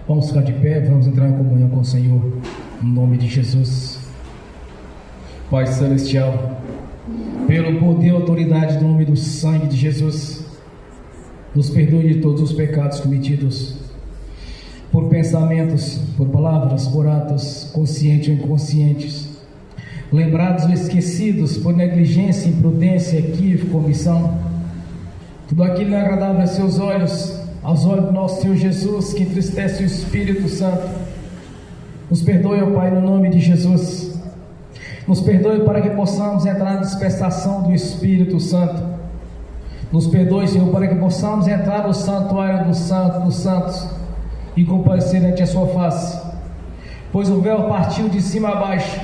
Vamos ficar de pé, vamos entrar em comunhão com o Senhor, no nome de Jesus. Pai Celestial, pelo poder e autoridade do nome do sangue de Jesus, nos perdoe de todos os pecados cometidos, por pensamentos, por palavras, por atos, conscientes ou inconscientes, lembrados ou esquecidos, por negligência, imprudência, equívoco, omissão. Tudo aquilo não é agradável a seus olhos, aos olhos do nosso Senhor Jesus, que entristece o Espírito Santo. Nos perdoe, ó Pai, no nome de Jesus. Nos perdoe para que possamos entrar na dispensação do Espírito Santo. Nos perdoe, Senhor, para que possamos entrar no santuário do Santo dos Santos e comparecer ante a sua face, pois o véu partiu de cima a baixo,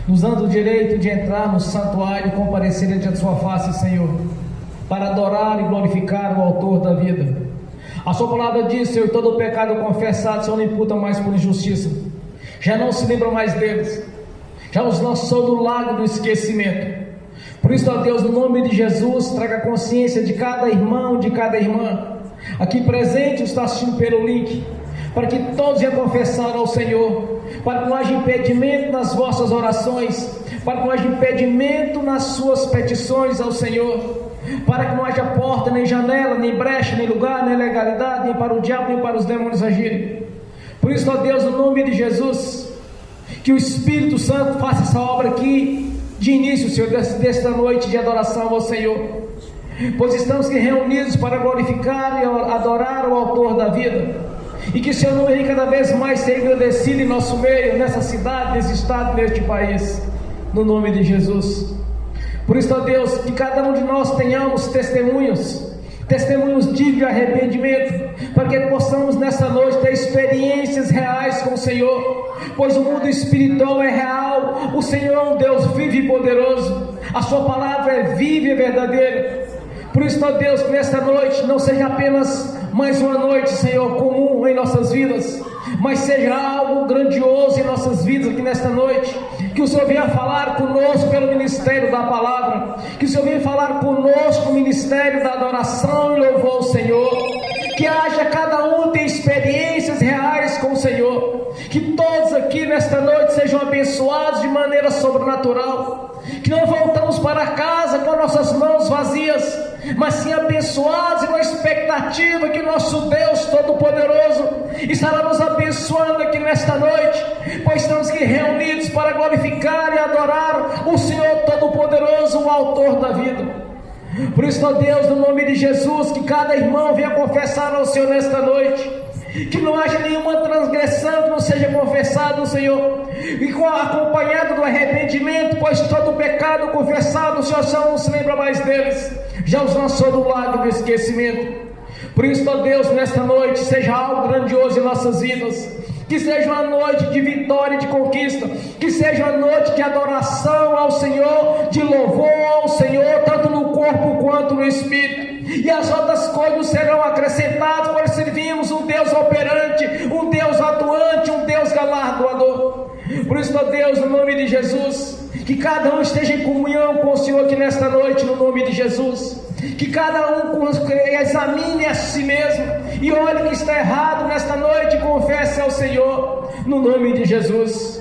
nos dando o direito de entrar no santuário e comparecer ante a sua face, Senhor, para adorar e glorificar o autor da vida. A sua palavra diz, Senhor, todo o pecado confessado, Senhor, não imputa mais por injustiça, já não se lembra mais deles, já os lançou do lago do esquecimento. Por isso, ó Deus, no nome de Jesus, traga consciência de cada irmão, de cada irmã aqui presente, está assistindo pelo link, para que todos venham confessar ao Senhor, para que não haja impedimento nas vossas orações, para que não haja impedimento nas suas petições ao Senhor, para que não haja porta, nem janela, nem brecha, nem lugar, nem legalidade, nem para o diabo, nem para os demônios agirem. Por isso, ó Deus, no nome de Jesus, que o Espírito Santo faça essa obra aqui, de início, Senhor, desta noite de adoração ao Senhor, pois estamos aqui reunidos para glorificar e adorar o autor da vida, e que o Seu nome venha cada vez mais ser engrandecido em nosso meio, nessa cidade, nesse estado, neste país, no nome de Jesus. Por isso, ó Deus, que cada um de nós tenhamos testemunhos dignos de arrependimento, para que possamos nessa noite ter experiências reais com o Senhor, pois o mundo espiritual é real, o Senhor é um Deus vivo e poderoso, a sua palavra é viva e verdadeira. Por isso, ó Deus, que nesta noite não seja apenas mais uma noite, Senhor, comum em nossas vidas, mas seja algo grandioso em nossas vidas aqui nesta noite, que o Senhor venha falar conosco pelo ministério da palavra, que o Senhor venha falar conosco no ministério da adoração e louvor ao Senhor, que haja cada um tenha experiências reais com o Senhor, que todos aqui nesta noite sejam abençoados de maneira sobrenatural, que não voltamos para casa com nossas mãos vazias, mas sim abençoados e com a expectativa que nosso Deus Todo-Poderoso estará nos abençoando aqui nesta noite, pois estamos aqui reunidos para glorificar e adorar o Senhor Todo-Poderoso, o autor da vida. Por isso, ó Deus, no nome de Jesus, que cada irmão venha confessar ao Senhor nesta noite, que não haja nenhuma transgressão que não seja confessada no Senhor, e acompanhado do arrependimento, pois todo pecado confessado o Senhor só não se lembra mais deles, já os lançou do lago do esquecimento. Por isso, ó Deus, nesta noite seja algo grandioso em nossas vidas, que seja uma noite de vitória e de conquista, que seja uma noite de adoração ao Senhor, de louvor ao Senhor, tanto no corpo quanto no espírito, e as outras coisas serão acrescentadas, pois servimos um Deus operante, um Deus atuante, um Deus galardoador. Por isso, ó Deus, no nome de Jesus, que cada um esteja em comunhão com o Senhor aqui nesta noite, no nome de Jesus, que cada um examine a si mesmo e olhe que está errado nesta noite e confesse ao Senhor, no nome de Jesus.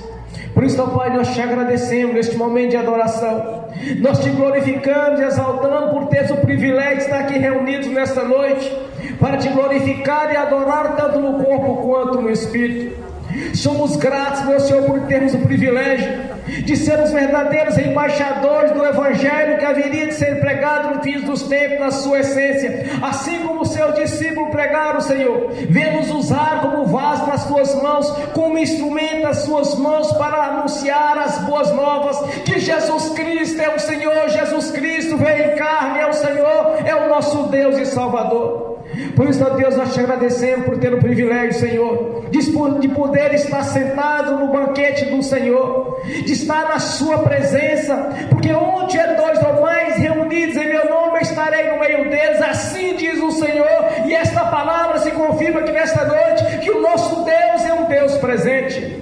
Por isso, ó Pai, nós te agradecemos neste momento de adoração, nós te glorificamos e exaltamos por teres o privilégio de estar aqui reunidos nesta noite, para te glorificar e adorar tanto no corpo quanto no espírito. Somos gratos, meu Senhor, por termos o privilégio de sermos verdadeiros embaixadores do Evangelho que haveria de ser pregado no fim dos tempos, na sua essência, assim como os seus discípulos pregaram, Senhor. Venha nos usar como vaso nas tuas mãos, como instrumento nas suas mãos, para anunciar as boas novas, que Jesus Cristo é o Senhor, Jesus Cristo veio em carne, é o Senhor, é o nosso Deus e Salvador. Por isso, ó Deus, nós te agradecemos por ter o privilégio, Senhor, de poder estar sentado no banquete do Senhor, de estar na sua presença, porque onde é dois ou mais reunidos em meu nome, eu estarei no meio deles, assim diz o Senhor, e esta palavra se confirma aqui nesta noite, que o nosso Deus é um Deus presente.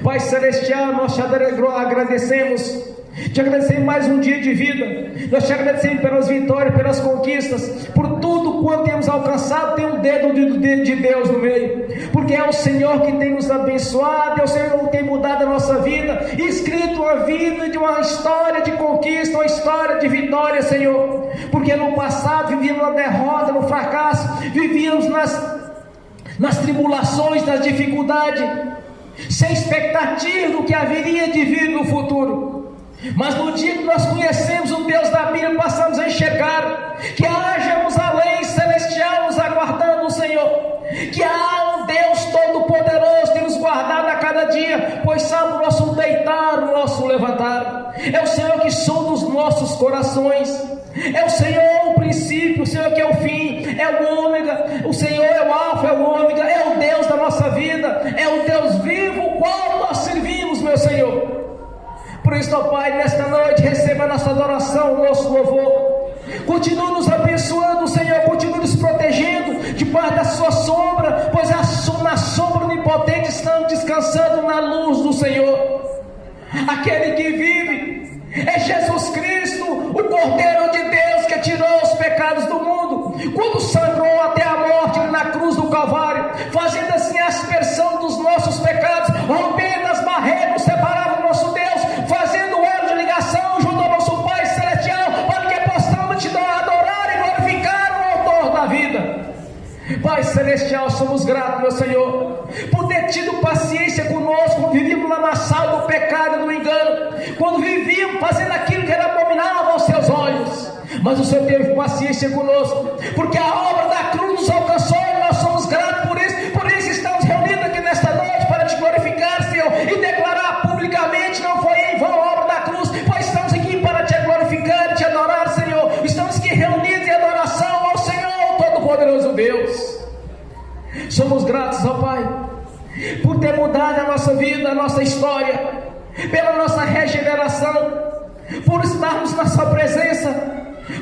Pai Celestial, nós te agradecemos. Te agradecemos mais um dia de vida, nós te agradecemos pelas vitórias, pelas conquistas, por tudo tudo quanto temos alcançado tem um dedo de Deus no meio, porque é o Senhor que tem nos abençoado, é o Senhor que tem mudado a nossa vida, escrito uma vida de uma história de conquista, uma história de vitória, Senhor, porque no passado vivíamos na derrota, no fracasso, vivíamos nas tribulações, nas dificuldades, sem expectativa do que haveria de vir no futuro. Mas no dia que nós conhecemos o Deus da Bíblia, passamos a enxergar que há Jerusalém celestial nos aguardando, o Senhor, que há um Deus todo-poderoso que nos guardado a cada dia, pois sabe o nosso deitar, o nosso levantar. É o Senhor que sonda os nossos corações, é o Senhor o princípio, o Senhor que é o fim, é o ômega, o Senhor é o alfa, é o ômega, é o Deus da nossa vida, é o Deus vivo, o qual nós servimos, meu Senhor. Por isso, ó Pai, nesta noite, receba a nossa adoração, o nosso louvor. Continue nos abençoando, Senhor, continue nos protegendo debaixo da sua sombra, pois na sombra onipotente estamos descansando na luz do Senhor. Aquele que vive é Jesus Cristo, o Cordeiro de Deus que tirou os pecados do mundo, quando sangrou até a morte na cruz do Calvário, fazendo assim a aspersão dos nossos pecados, rompendo as barreiras, separando o nosso Deus, fazendo o elo de ligação junto ao nosso Pai Celestial, para que possamos te adorar e glorificar o Autor da vida. Pai Celestial, somos gratos, meu Senhor, por ter tido paciência conosco, quando vivíamos lá na sala do pecado e do engano, quando vivíamos fazendo aquilo que era abominável aos seus olhos, mas o Senhor teve paciência conosco, porque a obra da cruz nos alcançou e nós somos gratos por isso estamos reunidos aqui nesta noite para te glorificar, Senhor, e declarar publicamente: não foi em vão a obra da cruz, pois estamos aqui para te glorificar e te adorar, Senhor. Estamos aqui reunidos em adoração ao Senhor, Todo-Poderoso Deus. Somos gratos ao Pai por ter mudado a nossa vida, a nossa história, pela nossa regeneração, por estarmos na sua presença,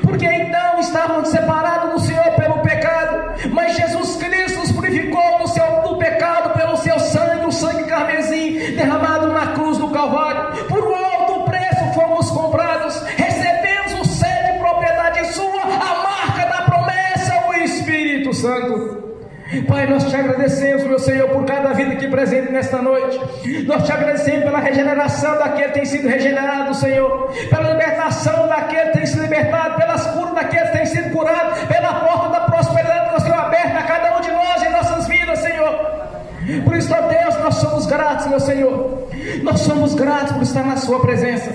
porque então estávamos separados do Senhor pelo pecado, mas Jesus Cristo nos purificou do pecado pelo seu sangue, o sangue carmesim derramado na cruz do Calvário. Por um alto preço fomos comprados, recebemos o selo de propriedade sua, a marca da promessa, o Espírito Santo. Pai, nós te agradecemos, meu Senhor, por cada vida aqui presente nesta noite. Nós te agradecemos pela regeneração daquele que tem sido regenerado, Senhor, pela libertação daquele que tem sido libertado, pelas curas daquele que tem sido curado, pela porta da prosperidade que o Senhor aberta a cada um de nós em nossas vidas, Senhor. Por isso, ó Deus, nós somos gratos, meu Senhor. Nós somos gratos por estar na sua presença.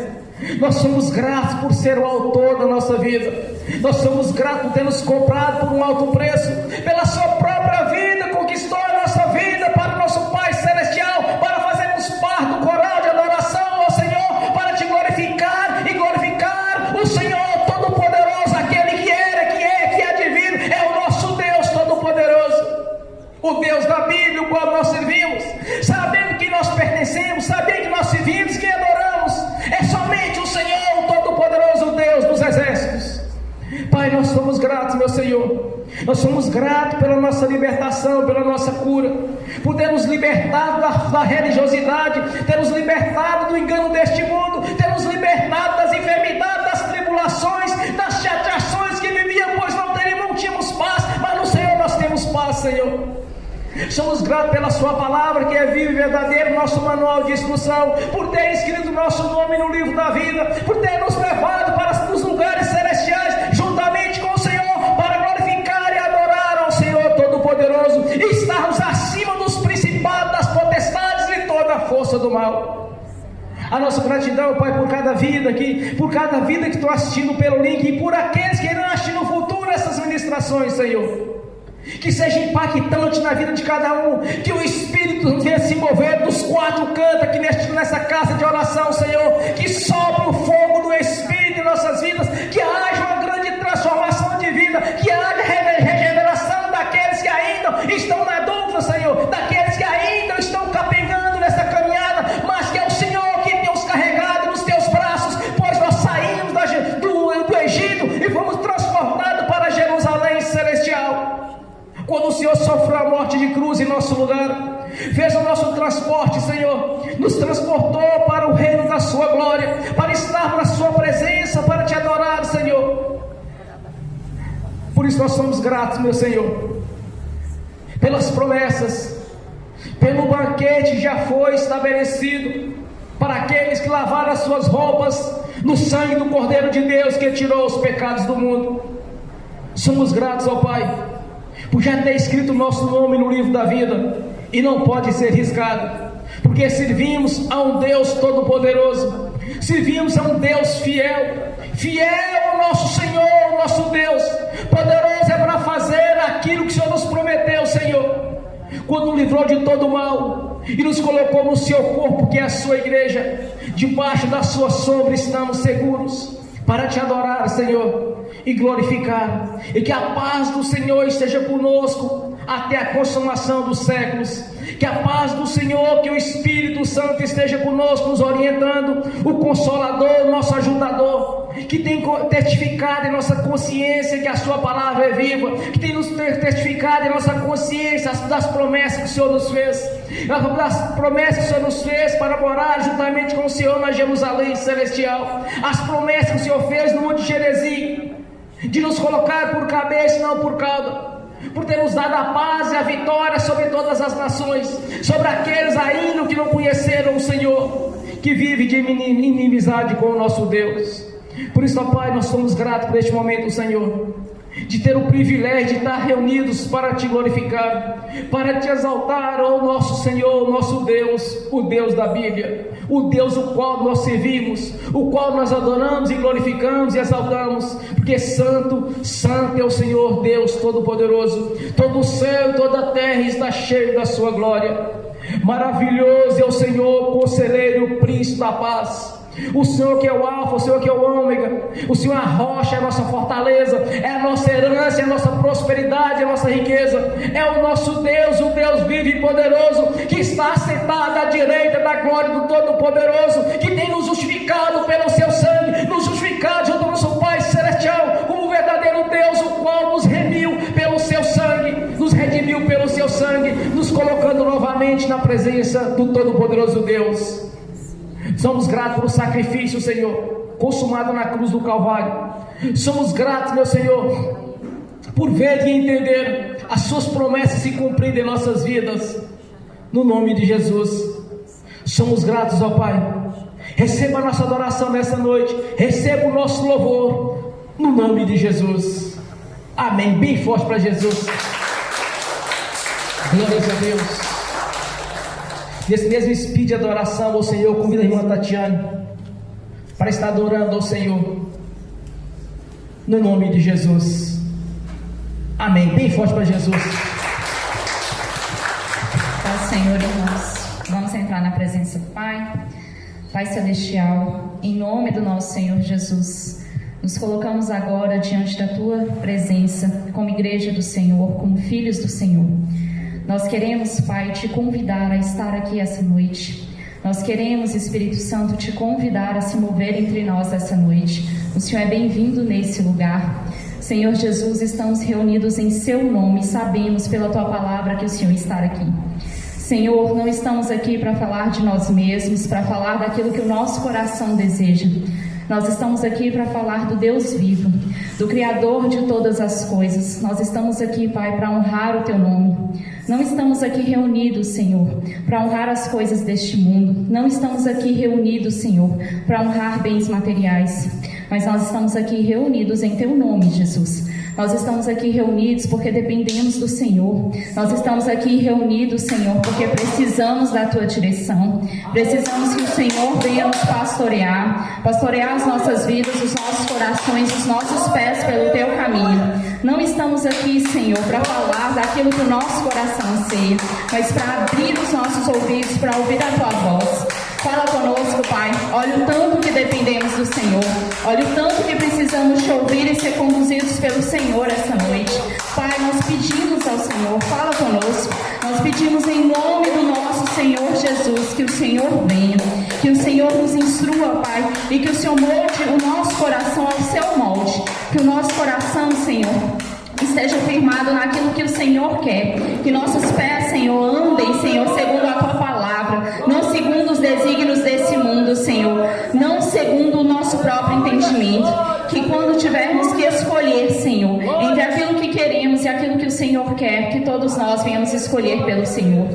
Nós somos gratos por ser o autor da nossa vida. Nós somos gratos por ter nos comprado por um alto preço, pela sua própria vida, conquistou a nossa vida para o nosso Pai Celestial, para fazermos parte do coral de adoração ao Senhor, para te glorificar e glorificar o Senhor Todo-Poderoso, aquele que era, que é, que há de vir, é o nosso Deus Todo-Poderoso, o Deus da Bíblia, o qual nós servimos, sabendo que nós pertencemos, sabendo que nós servimos, que adoramos, é somente o Senhor, o Todo-Poderoso Deus dos exércitos. Pai, nós somos gratos, meu Senhor. Nós somos gratos pela nossa libertação, pela nossa cura, por ter nos libertado da religiosidade, ter nos libertado do engano deste mundo, ter nos libertado das enfermidades, das tribulações, das chateações que vivíamos, pois não tínhamos paz, mas no Senhor nós temos paz, Senhor. Somos gratos pela sua palavra, que é viva e verdadeira, nosso manual de instrução, por ter escrito nosso nome no livro da vida, por ter nos levado para os lugares celestiais, juntamente com o Senhor, para glorificar e adorar ao Senhor Todo-Poderoso, e estarmos acima dos principados, das potestades e toda a força do mal. A nossa gratidão, Pai, por cada vida aqui, por cada vida que estou assistindo pelo link, e por aqueles que irão assistir no futuro essas ministrações, Senhor. Que seja impactante na vida de cada um, que o Espírito venha se mover dos quatro cantos aqui nessa casa de oração, Senhor, que sopre o fogo do Espírito em nossas vidas, que haja uma grande transformação de vida, que haja regeneração daqueles que ainda estão na dúvida, Senhor, daqueles que ainda estão capengando nessa caminhada, mas que é o Senhor que tem os carregado nos teus braços, pois nós saímos do Egito e fomos transportados para Jerusalém celestial. Quando o Senhor sofreu a morte de cruz em nosso lugar, fez o nosso transporte, Senhor, nos transportou para o reino da sua glória, para estar na sua presença, para te adorar, Senhor. Por isso nós somos gratos, meu Senhor, pelas promessas, pelo banquete que já foi estabelecido para aqueles que lavaram as suas roupas no sangue do Cordeiro de Deus, que tirou os pecados do mundo. Somos gratos ao Pai por já ter escrito o nosso nome no livro da vida, e não pode ser riscado, porque servimos a um Deus todo-poderoso, servimos a um Deus fiel. Fiel ao nosso Senhor, o nosso Deus, poderoso é para fazer aquilo que o Senhor nos prometeu, Senhor, quando nos livrou de todo o mal e nos colocou no seu corpo, que é a sua igreja. Debaixo da sua sombra estamos seguros para te adorar, Senhor, e glorificar, e que a paz do Senhor esteja conosco até a consumação dos séculos. Que a paz do Senhor, que o Espírito Santo esteja conosco, nos orientando, o Consolador, o nosso ajudador, que tem testificado em nossa consciência que a sua palavra é viva, que tem nos testificado em nossa consciência das promessas que o Senhor nos fez, das promessas que o Senhor nos fez para morar juntamente com o Senhor na Jerusalém celestial, as promessas que o Senhor fez no Monte Gerizim, de nos colocar por cabeça e não por cauda, por ter nos dado a paz e a vitória sobre todas as nações, sobre aqueles ainda que não conheceram o Senhor, que vive de inimizade com o nosso Deus. Por isso, ó Pai, nós somos gratos por este momento, Senhor, de ter o privilégio de estar reunidos para te glorificar, para te exaltar, ó nosso Senhor, nosso Deus, o Deus da Bíblia, o Deus o qual nós servimos, o qual nós adoramos e glorificamos e exaltamos, porque santo, santo é o Senhor Deus Todo-Poderoso. Todo o céu e toda a terra está cheio da sua glória. Maravilhoso é o Senhor, conselheiro, príncipe da paz. O Senhor que é o Alfa, o Senhor que é o Ômega, o Senhor é a rocha, é a nossa fortaleza, é a nossa herança, é a nossa prosperidade, é a nossa riqueza, é o nosso Deus, o Deus vivo e poderoso, que está sentado à direita da glória do Todo-Poderoso, que tem nos justificado pelo seu sangue, nos justificado junto ao nosso Pai Celestial, como o verdadeiro Deus, o qual nos remiu pelo seu sangue, nos redimiu pelo seu sangue, nos colocando novamente na presença do Todo-Poderoso Deus. Somos gratos pelo sacrifício, Senhor, consumado na cruz do Calvário. Somos gratos, meu Senhor, por ver e entender as suas promessas se cumprindo em nossas vidas, no nome de Jesus. Somos gratos, ó Pai. Receba a nossa adoração nessa noite, receba o nosso louvor, no nome de Jesus. Amém. Bem forte para Jesus. Glória a Deus. Nesse mesmo espírito de adoração ao Senhor, convido a irmã Tatiane para estar adorando ao Senhor, no nome de Jesus. Amém. Bem forte para Jesus. Paz, Senhor, irmãos. Vamos entrar na presença do Pai. Pai Celestial, em nome do nosso Senhor Jesus, nos colocamos agora diante da Tua presença, como igreja do Senhor, como filhos do Senhor. Nós queremos, Pai, te convidar a estar aqui essa noite. Nós queremos, Espírito Santo, te convidar a se mover entre nós essa noite. O Senhor é bem-vindo nesse lugar. Senhor Jesus, estamos reunidos em Seu nome e sabemos pela Tua palavra que o Senhor está aqui. Senhor, não estamos aqui para falar de nós mesmos, para falar daquilo que o nosso coração deseja. Nós estamos aqui para falar do Deus vivo, do Criador de todas as coisas. Nós estamos aqui, Pai, para honrar o Teu nome. Não estamos aqui reunidos, Senhor, para honrar as coisas deste mundo. Não estamos aqui reunidos, Senhor, para honrar bens materiais. Mas nós estamos aqui reunidos em Teu nome, Jesus. Nós estamos aqui reunidos porque dependemos do Senhor. Nós estamos aqui reunidos, Senhor, porque precisamos da Tua direção. Precisamos que o Senhor venha nos pastorear as nossas vidas, os nossos corações, os nossos pés pelo Teu caminho. Não estamos aqui, Senhor, para falar daquilo que o nosso coração anseia, mas para abrir os nossos ouvidos, para ouvir a Tua voz. Fala conosco, Pai. Olha o tanto que dependemos do Senhor. Olha o tanto que precisamos te ouvir e ser conduzidos pelo Senhor esta noite. Pai, nós pedimos ao Senhor, fala conosco. Nós pedimos em nome do nosso Senhor Jesus, que o Senhor venha, que o Senhor nos instrua, Pai, e que o Senhor molde o nosso coração ao seu molde. Que o nosso coração, Senhor, esteja firmado naquilo que o Senhor quer. Que nossos pés, Senhor, andem, Senhor, segundo a Tua palavra, não segundo os desígnios desse mundo, Senhor, não segundo o nosso próprio entendimento. Que quando tivermos que escolher, Senhor, entre aquilo e aquilo que o Senhor quer, que todos nós venhamos escolher pelo Senhor.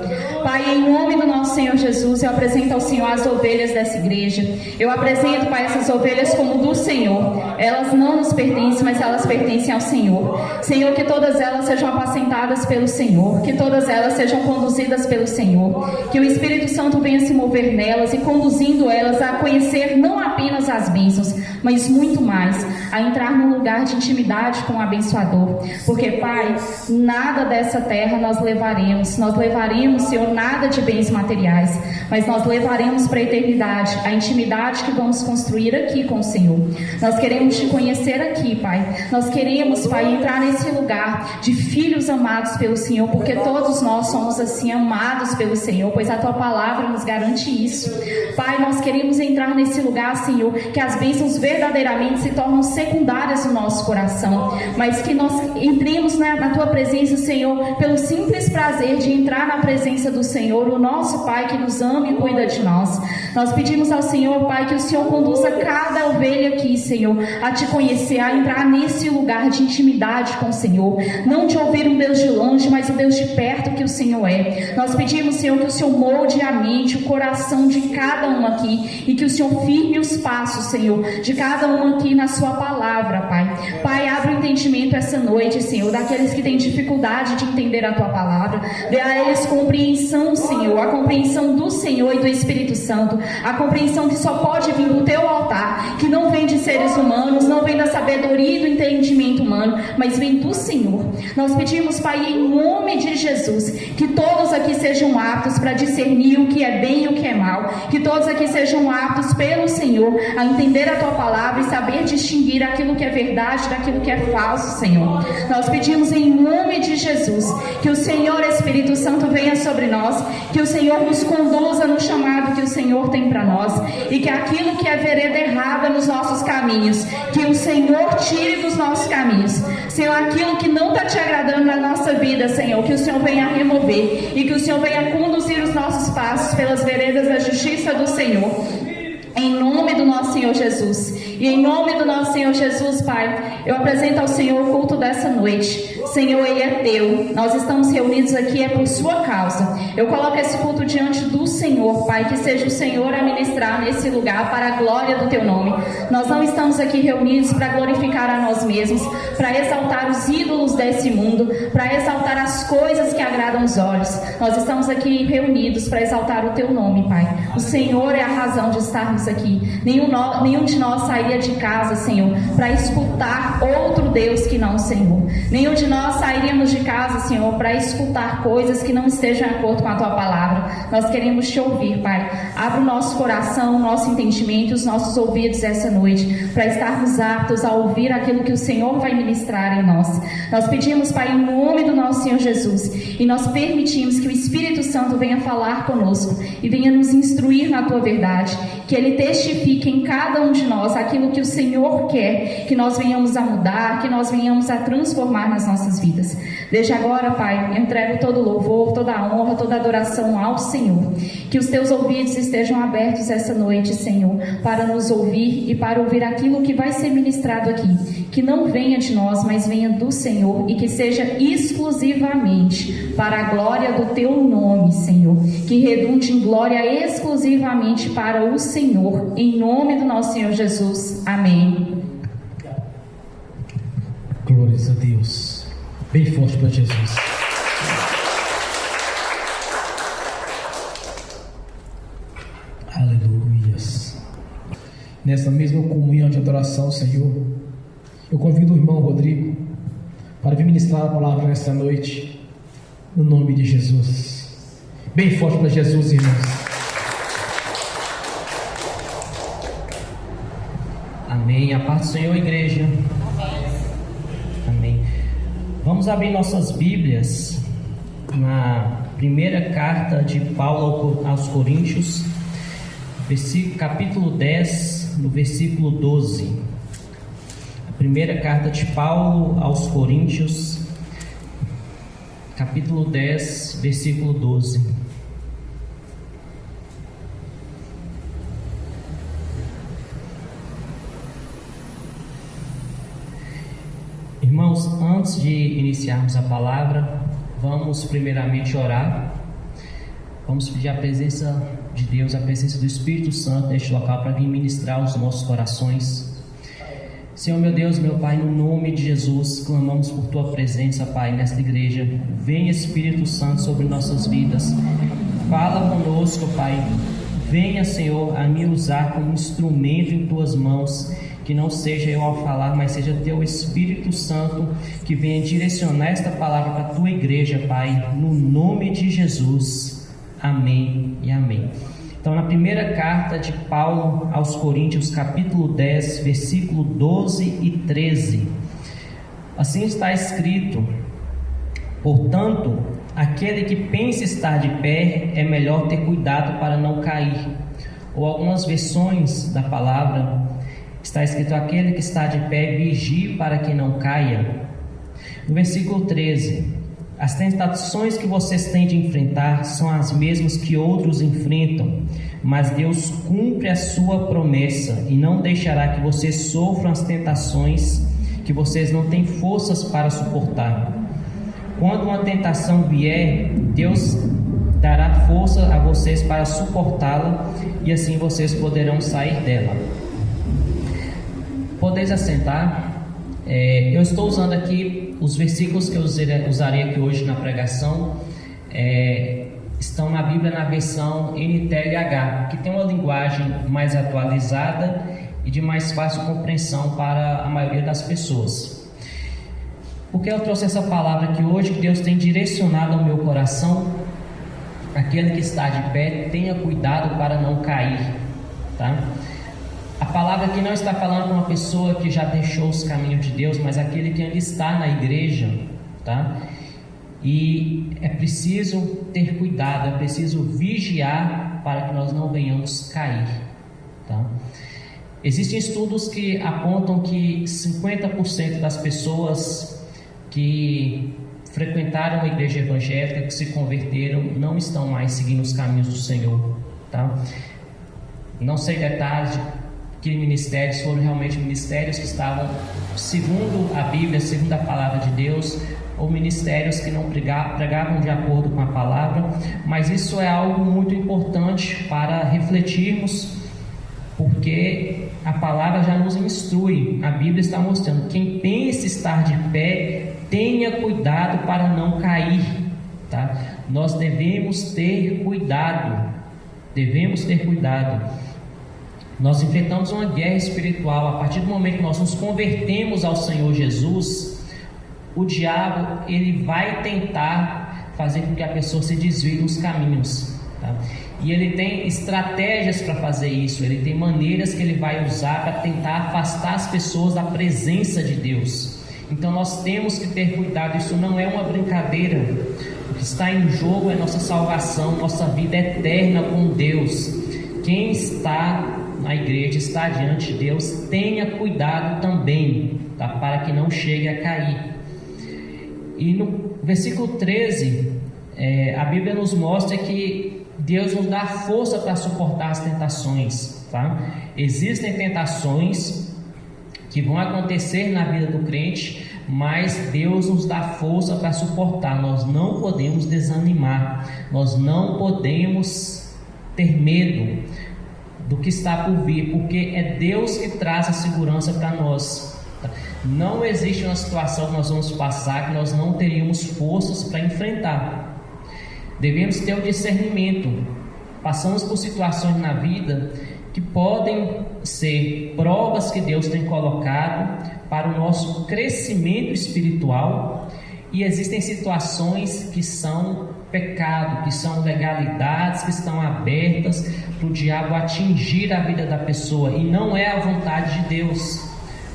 Pai, em nome do nosso Senhor Jesus, eu apresento ao Senhor as ovelhas dessa igreja. Eu apresento, Pai, essas ovelhas como do Senhor. Elas não nos pertencem, mas elas pertencem ao Senhor. Senhor, que todas elas sejam apacentadas pelo Senhor, que todas elas sejam conduzidas pelo Senhor, que o Espírito Santo venha se mover nelas e conduzindo elas a conhecer não apenas as bênçãos, mas muito mais, a entrar num lugar de intimidade com o abençoador. Porque, Pai, nada dessa terra nós levaremos, Senhor, nada de bens materiais, mas nós levaremos para a eternidade a intimidade que vamos construir aqui com o Senhor. Nós queremos te conhecer aqui, Pai. Nós queremos, Pai, entrar nesse lugar de filhos amados pelo Senhor, porque todos nós somos assim amados pelo Senhor, pois a tua palavra nos garante isso. Pai, nós queremos entrar nesse lugar, Senhor, que as bênçãos verdadeiramente se tornam secundárias no nosso coração, mas que nós entremos na tua presença, Senhor, pelo simples prazer de entrar na presença do Senhor, o nosso Pai que nos ama e cuida de nós. Nós pedimos ao Senhor, Pai, que o Senhor conduza cada ovelha aqui, Senhor, a te conhecer, a entrar nesse lugar de intimidade com o Senhor, não de ouvir um Deus de longe, mas o Deus de perto que o Senhor é. Nós pedimos, Senhor, que o Senhor molde a mente, o coração de cada um aqui, e que o Senhor firme os passos, Senhor, de cada um aqui na sua palavra, Pai. Pai, abre o entendimento essa noite, Senhor, daqueles que têm dificuldade de entender a tua palavra. Dê a eles compreensão, Senhor, a compreensão do Senhor e do Espírito Santo, a compreensão que só pode vir do teu altar, que não vem de seres humanos, não vem da sabedoria e do entendimento humano, mas vem do Senhor. Nós pedimos, Pai, em nome de Jesus, que todos aqui sejam aptos para discernir o que é bem e o que é mal, que todos aqui sejam aptos pelo Senhor a entender a tua palavra e saber distinguir aquilo que é verdade daquilo que é falso, Senhor. Nós pedimos em nome de Jesus que o Senhor Espírito Santo venha sobre nós, que o Senhor nos conduza no chamado que o Senhor tem para nós, e que aquilo que é vereda errada nos nossos caminhos, que o Senhor tire dos nossos caminhos. Senhor, aquilo que não está te agradando na nossa vida, Senhor, que o Senhor venha remover e que o Senhor venha conduzir os nossos passos pelas veredas da justiça do Senhor. Em nome do nosso Senhor Jesus. E em nome do nosso Senhor Jesus, Pai, eu apresento ao Senhor o culto dessa noite. Senhor, ele é teu. Nós estamos reunidos aqui por sua causa. Eu coloco esse culto diante do Senhor, Pai, que seja o Senhor a ministrar nesse lugar para a glória do teu nome. Nós não estamos aqui reunidos para glorificar a nós mesmos, para exaltar os ídolos desse mundo, para exaltar as coisas que agradam os olhos. Nós estamos aqui reunidos para exaltar o teu nome, Pai. O Senhor é a razão de estarmos aqui. Nenhum de nós sairia de casa, Senhor, para escutar outro Deus que não o Senhor. Nenhum de nós sairíamos de casa, Senhor, para escutar coisas que não estejam de acordo com a tua palavra. Nós queremos te ouvir, Pai. Abra o nosso coração, o nosso entendimento, os nossos ouvidos essa noite, para estarmos aptos a ouvir aquilo que o Senhor vai ministrar em nós. Nós pedimos, Pai, em nome do nosso Senhor Jesus, e nós permitimos que o Espírito Santo venha falar conosco e venha nos instruir na tua verdade, que ele testifique em cada um de nós aquilo que o Senhor quer, que nós venhamos a mudar, que nós venhamos a transformar nas nossas vidas. Desde agora, Pai, eu entrego todo louvor, toda a honra, toda a adoração ao Senhor. Que os teus ouvidos estejam abertos essa noite, Senhor, para nos ouvir e para ouvir aquilo que vai ser ministrado aqui. Que não venha de nós, mas venha do Senhor, e que seja exclusivamente para a glória do teu nome, Senhor. Que redunde em glória exclusivamente para o Senhor. Em nome do nosso Senhor Jesus. Amém. Glórias a Deus. Bem forte para Jesus. Aleluias. Nessa mesma comunhão de adoração, Senhor, eu convido o irmão Rodrigo para vir ministrar a palavra nesta noite, no nome de Jesus. Bem forte para Jesus, irmãos. Amém. A paz do Senhor, igreja. Amém. Vamos abrir nossas Bíblias na primeira carta de Paulo aos Coríntios, capítulo 10, no versículo 12. A primeira carta de Paulo aos Coríntios, capítulo 10, versículo 12. Irmãos, Antes de iniciarmos a palavra, vamos primeiramente orar. Vamos pedir a presença de Deus, a presença do Espírito Santo neste local para vir ministrar os nossos corações. Senhor, meu Deus, meu Pai, no nome de Jesus, clamamos por Tua presença, Pai, nesta igreja. Vem, Espírito Santo, sobre nossas vidas. Fala conosco, Pai. Venha, Senhor, a me usar como instrumento em Tuas mãos. Que não seja eu ao falar, mas seja Teu Espírito Santo que venha direcionar esta palavra para a Tua igreja, Pai. No nome de Jesus. Amém e amém. Então, na primeira carta de Paulo aos Coríntios, capítulo 10, versículo 12 e 13, assim está escrito: portanto, aquele que pensa estar de pé, é melhor ter cuidado para não cair. Ou algumas versões da palavra, está escrito: aquele que está de pé, vigie para que não caia. No versículo 13, as tentações que vocês têm de enfrentar são as mesmas que outros enfrentam, mas Deus cumpre a sua promessa e não deixará que vocês sofram as tentações que vocês não têm forças para suportar. Quando uma tentação vier, Deus dará força a vocês para suportá-la e assim vocês poderão sair dela. Podeis assentar. Eu estou usando aqui os versículos que eu usarei aqui hoje na pregação, estão na Bíblia na versão NTLH, que tem uma linguagem mais atualizada e de mais fácil compreensão para a maioria das pessoas. Por que eu trouxe essa palavra aqui hoje, que Deus tem direcionado ao meu coração? Aquele que está de pé, tenha cuidado para não cair, tá? A palavra aqui não está falando com uma pessoa que já deixou os caminhos de Deus, mas aquele que ainda está na igreja, tá? E é preciso ter cuidado, é preciso vigiar para que nós não venhamos cair, tá? Existem estudos que apontam que 50% das pessoas que frequentaram a igreja evangélica, que se converteram, não estão mais seguindo os caminhos do Senhor, tá? Não sei detalhes de que ministérios foram realmente ministérios que estavam segundo a Bíblia, segundo a palavra de Deus, ou ministérios que não pregavam de acordo com a palavra, mas isso é algo muito importante para refletirmos, porque a palavra já nos instrui, a Bíblia está mostrando: quem pensa estar de pé, tenha cuidado para não cair, tá? Nós devemos ter cuidado, Nós enfrentamos uma guerra espiritual. A partir do momento que nós nos convertemos ao Senhor Jesus, o diabo, ele vai tentar fazer com que a pessoa se desvie dos caminhos, tá? E ele tem estratégias para fazer isso, ele tem maneiras que ele vai usar para tentar afastar as pessoas da presença de Deus. Então nós temos que ter cuidado, isso não é uma brincadeira. O que está em jogo é nossa salvação, nossa vida eterna com Deus. Quem está na igreja, está diante de Deus, tenha cuidado também, tá? Para que não chegue a cair. E no versículo 13, a Bíblia nos mostra que Deus nos dá força para suportar as tentações, tá? Existem tentações que vão acontecer na vida do crente, mas Deus nos dá força para suportar. Nós não podemos desanimar, nós não podemos ter medo do que está por vir, porque é Deus que traz a segurança para nós. Não existe uma situação que nós vamos passar que nós não teríamos forças para enfrentar. Devemos ter o discernimento. Passamos por situações na vida que podem ser provas que Deus tem colocado para o nosso crescimento espiritual, e existem situações que são pecado, que são legalidades que estão abertas para o diabo atingir a vida da pessoa, e não é a vontade de Deus.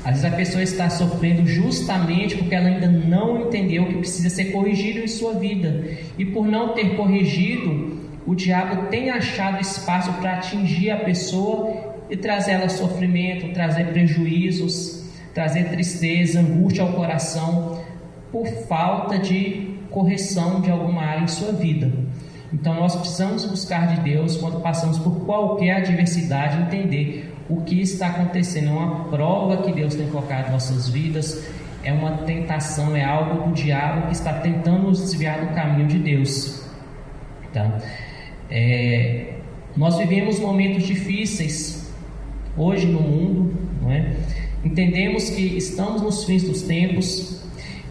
Às vezes a pessoa está sofrendo justamente porque ela ainda não entendeu que precisa ser corrigido em sua vida, e por não ter corrigido, o diabo tem achado espaço para atingir a pessoa e trazer ela sofrimento, trazer prejuízos, trazer tristeza, angústia ao coração, por falta de correção de alguma área em sua vida. Então nós precisamos buscar de Deus quando passamos por qualquer adversidade, entender o que está acontecendo. É uma prova que Deus tem colocado em nossas vidas, é uma tentação, é algo do diabo que está tentando nos desviar do caminho de Deus, tá? Nós vivemos momentos difíceis hoje no mundo, não é? Entendemos que estamos nos fins dos tempos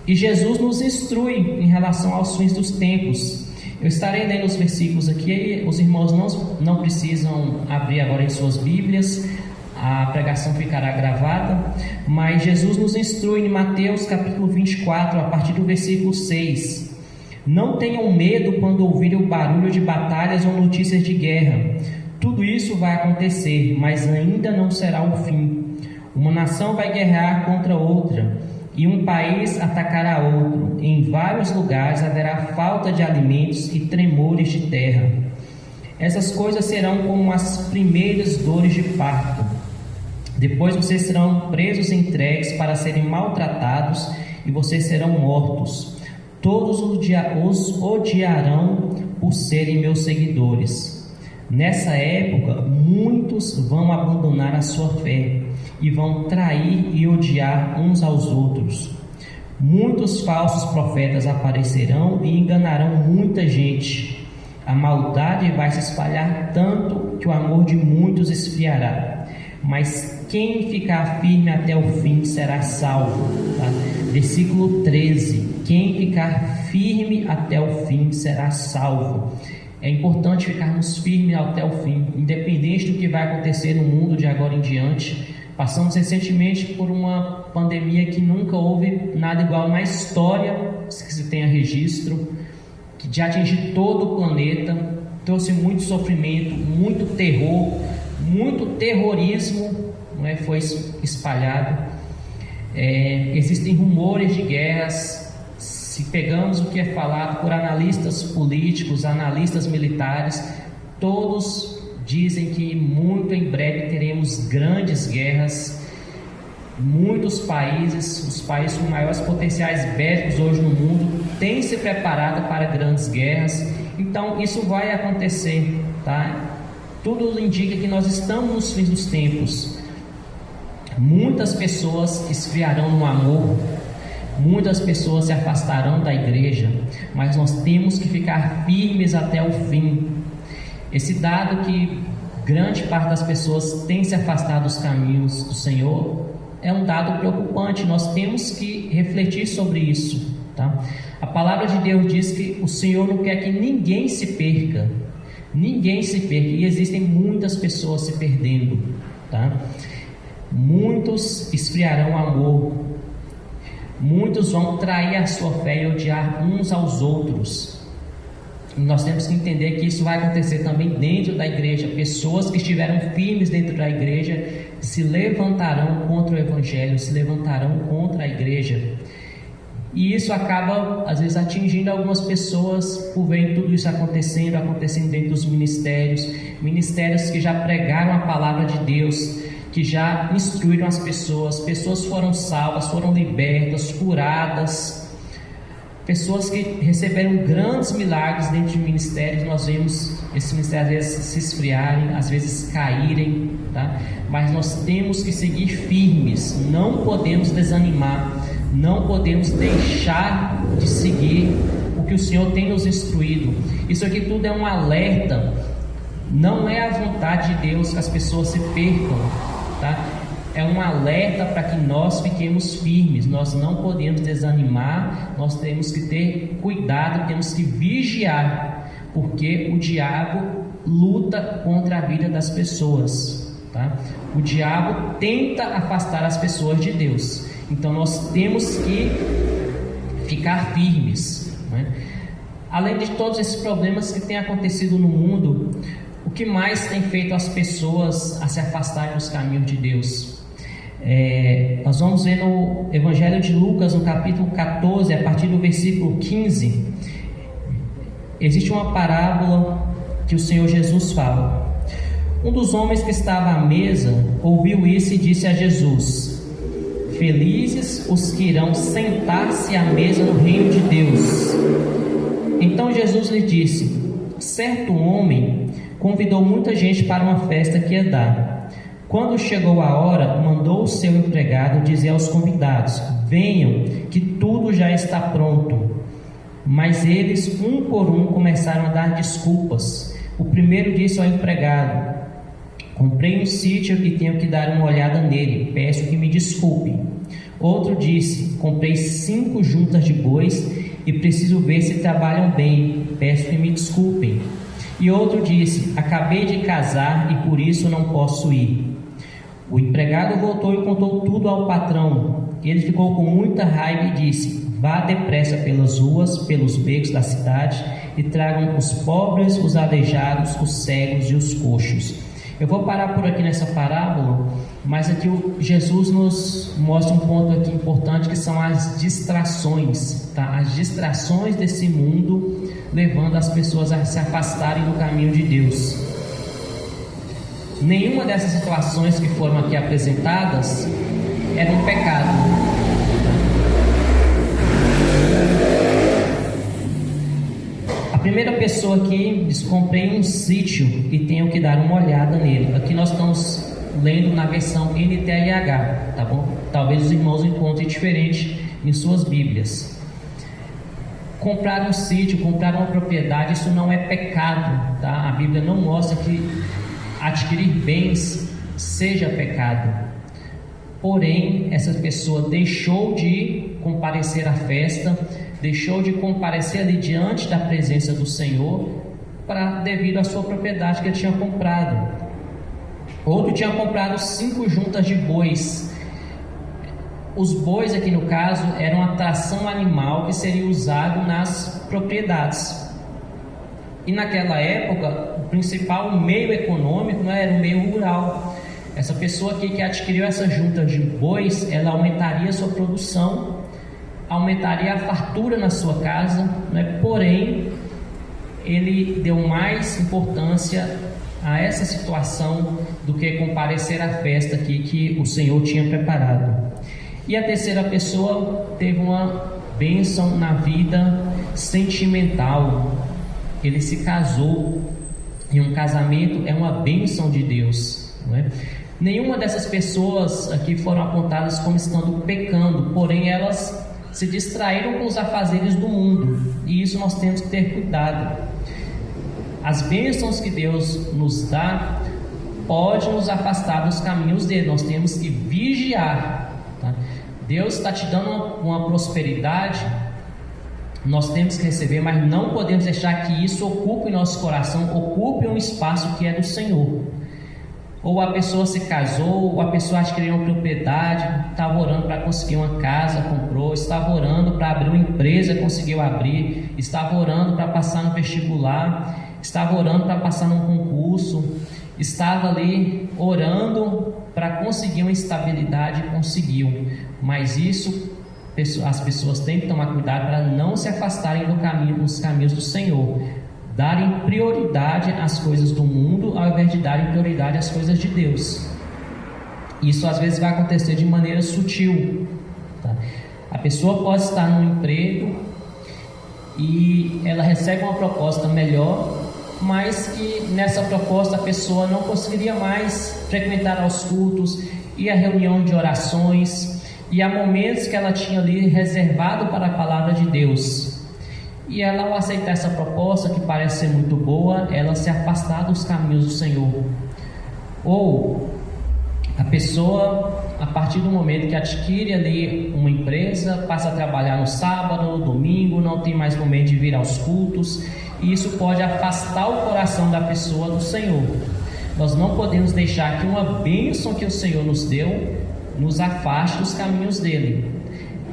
e Jesus nos instrui em relação aos fins dos tempos. Eu estarei lendo os versículos aqui, os irmãos não precisam abrir agora em suas Bíblias, a pregação ficará gravada, mas Jesus nos instrui em Mateus capítulo 24, a partir do versículo 6. Não tenham medo quando ouvirem o barulho de batalhas ou notícias de guerra. Tudo isso vai acontecer, mas ainda não será o fim. Uma nação vai guerrear contra outra, e um país atacará outro. Em vários lugares haverá falta de alimentos e tremores de terra. Essas coisas serão como as primeiras dores de parto. Depois vocês serão presos e entregues para serem maltratados, e vocês serão mortos. Todos os odiarão por serem meus seguidores. Nessa época, muitos vão abandonar a sua fé e vão trair e odiar uns aos outros. Muitos falsos profetas aparecerão e enganarão muita gente. A maldade vai se espalhar tanto que o amor de muitos esfriará. Mas quem ficar firme até o fim será salvo. Tá? Versículo 13. Quem ficar firme até o fim será salvo. É importante ficarmos firmes até o fim, independente do que vai acontecer no mundo de agora em diante. Passamos recentemente por uma pandemia que nunca houve nada igual na história, que se tenha registro, que já atingiu todo o planeta, trouxe muito sofrimento, muito terror, muito terrorismo, não é? Foi espalhado. Existem rumores de guerras. Se pegamos o que é falado por analistas políticos, analistas militares, todos dizem que muito em breve teremos grandes guerras. Muitos países, os países com maiores potenciais bélicos hoje no mundo, têm se preparado para grandes guerras. Então isso vai acontecer, tá? Tudo indica que nós estamos nos fins dos tempos. Muitas pessoas esfriarão no amor, muitas pessoas se afastarão da igreja, mas nós temos que ficar firmes até o fim. Esse dado que grande parte das pessoas tem se afastado dos caminhos do Senhor é um dado preocupante. Nós temos que refletir sobre isso, tá? A palavra de Deus diz que o Senhor não quer que ninguém se perca. Ninguém se perca, e existem muitas pessoas se perdendo, tá? Muitos esfriarão o amor, muitos vão trair a sua fé e odiar uns aos outros. E nós temos que entender que isso vai acontecer também dentro da igreja. Pessoas que estiveram firmes dentro da igreja se levantarão contra o evangelho, se levantarão contra a igreja. E isso acaba, às vezes, atingindo algumas pessoas por ver tudo isso acontecendo dentro dos ministérios que já pregaram a palavra de Deus, que já instruíram as pessoas foram salvas, foram libertas, curadas, pessoas que receberam grandes milagres dentro de ministérios. Nós vemos esses ministérios às vezes se esfriarem, às vezes caírem, tá? Mas nós temos que seguir firmes, não podemos desanimar, não podemos deixar de seguir o que o Senhor tem nos instruído. Isso aqui tudo é um alerta. Não é a vontade de Deus que as pessoas se percam, tá? É um alerta para que nós fiquemos firmes. Nós não podemos desanimar. Nós temos que ter cuidado, temos que vigiar, porque o diabo luta contra a vida das pessoas, tá? O diabo tenta afastar as pessoas de Deus. Então nós temos que ficar firmes, né? Além de todos esses problemas que têm acontecido no mundo, o que mais tem feito as pessoas a se afastarem dos caminhos de Deus? Nós vamos ver no Evangelho de Lucas, no capítulo 14, a partir do versículo 15. Existe uma parábola que o Senhor Jesus fala. Um dos homens que estava à mesa ouviu isso e disse a Jesus: felizes os que irão sentar-se à mesa no reino de Deus. Então Jesus lhe disse: certo homem convidou muita gente para uma festa que ia dar. Quando chegou a hora, mandou o seu empregado dizer aos convidados: venham, que tudo já está pronto. Mas eles, um por um, começaram a dar desculpas. O primeiro disse ao empregado: comprei um sítio e tenho que dar uma olhada nele, peço que me desculpe. Outro disse: comprei 5 juntas de bois e preciso ver se trabalham bem, peço que me desculpem. E outro disse: acabei de casar e por isso não posso ir. O empregado voltou e contou tudo ao patrão. Ele ficou com muita raiva e disse: vá depressa pelas ruas, pelos becos da cidade e tragam os pobres, os aleijados, os cegos e os coxos. Eu vou parar por aqui nessa parábola, mas aqui Jesus nos mostra um ponto aqui importante, que são as distrações, tá? As distrações desse mundo, levando as pessoas a se afastarem do caminho de Deus. Nenhuma dessas situações que foram aqui apresentadas era um pecado. A primeira pessoa aqui diz: comprei um sítio e tenho que dar uma olhada nele. Aqui nós estamos lendo na versão NTLH, tá bom? Talvez os irmãos encontrem diferente em suas Bíblias. Comprar um sítio, comprar uma propriedade, isso não é pecado, tá? A Bíblia não mostra que adquirir bens seja pecado. Porém, essa pessoa deixou de comparecer à festa, deixou de comparecer ali diante da presença do Senhor, devido à sua propriedade que ele tinha comprado. Outro tinha comprado 5 juntas de bois. Os bois aqui no caso eram uma tração animal que seria usado nas propriedades. E naquela época, o principal meio econômico era o meio rural. Essa pessoa aqui que adquiriu essas juntas de bois, ela aumentaria a sua produção, aumentaria a fartura na sua casa, porém, ele deu mais importância a essa situação do que comparecer à festa aqui que o Senhor tinha preparado. E a terceira pessoa teve uma bênção na vida sentimental. Ele se casou, e um casamento é uma bênção de Deus, não é? Nenhuma dessas pessoas aqui foram apontadas como estando pecando, porém elas se distraíram com os afazeres do mundo, e isso nós temos que ter cuidado. As bênçãos que Deus nos dá pode nos afastar dos caminhos dele, nós temos que vigiar, tá? Deus está te dando uma prosperidade, nós temos que receber, mas não podemos deixar que isso ocupe nosso coração, ocupe um espaço que é do Senhor. Ou a pessoa se casou, ou a pessoa adquiriu uma propriedade, estava orando para conseguir uma casa, comprou, estava orando para abrir uma empresa, conseguiu abrir, estava orando para passar no vestibular, estava orando para passar num concurso, estava ali orando para conseguir uma estabilidade e conseguiu. Mas isso, as pessoas têm que tomar cuidado para não se afastarem dos caminhos do Senhor, darem prioridade às coisas do mundo ao invés de darem prioridade às coisas de Deus. Isso às vezes vai acontecer de maneira sutil, tá? A pessoa pode estar num emprego e ela recebe uma proposta melhor, mas que nessa proposta a pessoa não conseguiria mais frequentar aos cultos e a reunião de orações, e há momentos que ela tinha ali reservado para a palavra de Deus. E ela, ao aceitar essa proposta, que parece ser muito boa, ela se afastar dos caminhos do Senhor. Ou a pessoa, a partir do momento que adquire ali uma empresa, passa a trabalhar no sábado, no domingo, não tem mais momento de vir aos cultos, e isso pode afastar o coração da pessoa do Senhor. Nós não podemos deixar que uma bênção que o Senhor nos deu nos afaste dos caminhos dele.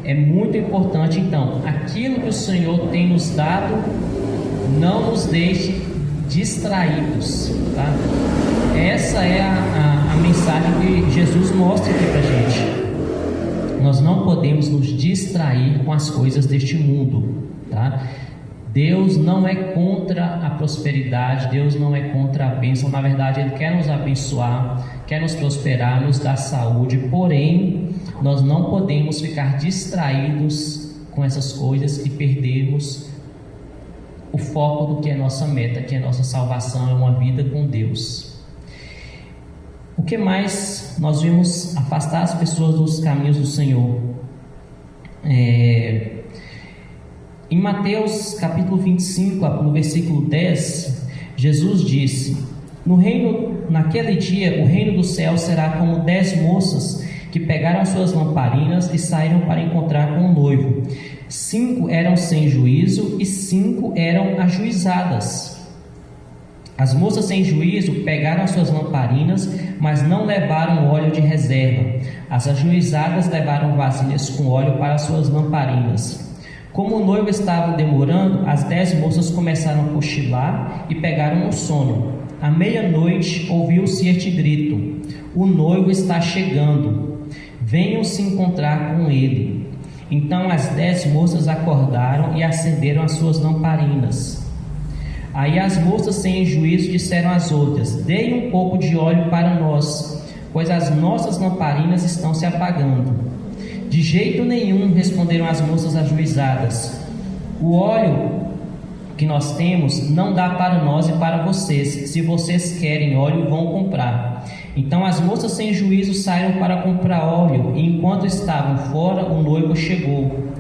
É muito importante, então, aquilo que o Senhor tem nos dado, não nos deixe distraídos, tá? Essa é a mensagem que Jesus mostra aqui pra gente. Nós não podemos nos distrair com as coisas deste mundo, tá? Deus não é contra a prosperidade, Deus não é contra a bênção. Na verdade, Ele quer nos abençoar, quer nos prosperar, nos dar saúde, porém, nós não podemos ficar distraídos com essas coisas e perdermos o foco do que é nossa meta, que é nossa salvação, é uma vida com Deus. O que mais nós vimos afastar as pessoas dos caminhos do Senhor? Em Mateus capítulo 25, no versículo 10, Jesus disse: naquele dia, o reino do céu será como 10 moças que pegaram suas lamparinas e saíram para encontrar com o noivo. 5 eram sem juízo e 5 eram ajuizadas. As moças sem juízo pegaram suas lamparinas, mas não levaram óleo de reserva. As ajuizadas levaram vasilhas com óleo para suas lamparinas. Como o noivo estava demorando, as 10 moças começaram a cochilar e pegaram no sono. À meia-noite ouviu-se este grito: o noivo está chegando, venham se encontrar com ele. Então as 10 moças acordaram e acenderam as suas lamparinas. Aí as moças sem juízo disseram às outras: deem um pouco de óleo para nós, pois as nossas lamparinas estão se apagando. De jeito nenhum, responderam as moças ajuizadas. O óleo que nós temos não dá para nós e para vocês. Se vocês querem óleo, vão comprar. Então as moças sem juízo saíram para comprar óleo, e enquanto estavam fora, o noivo chegou.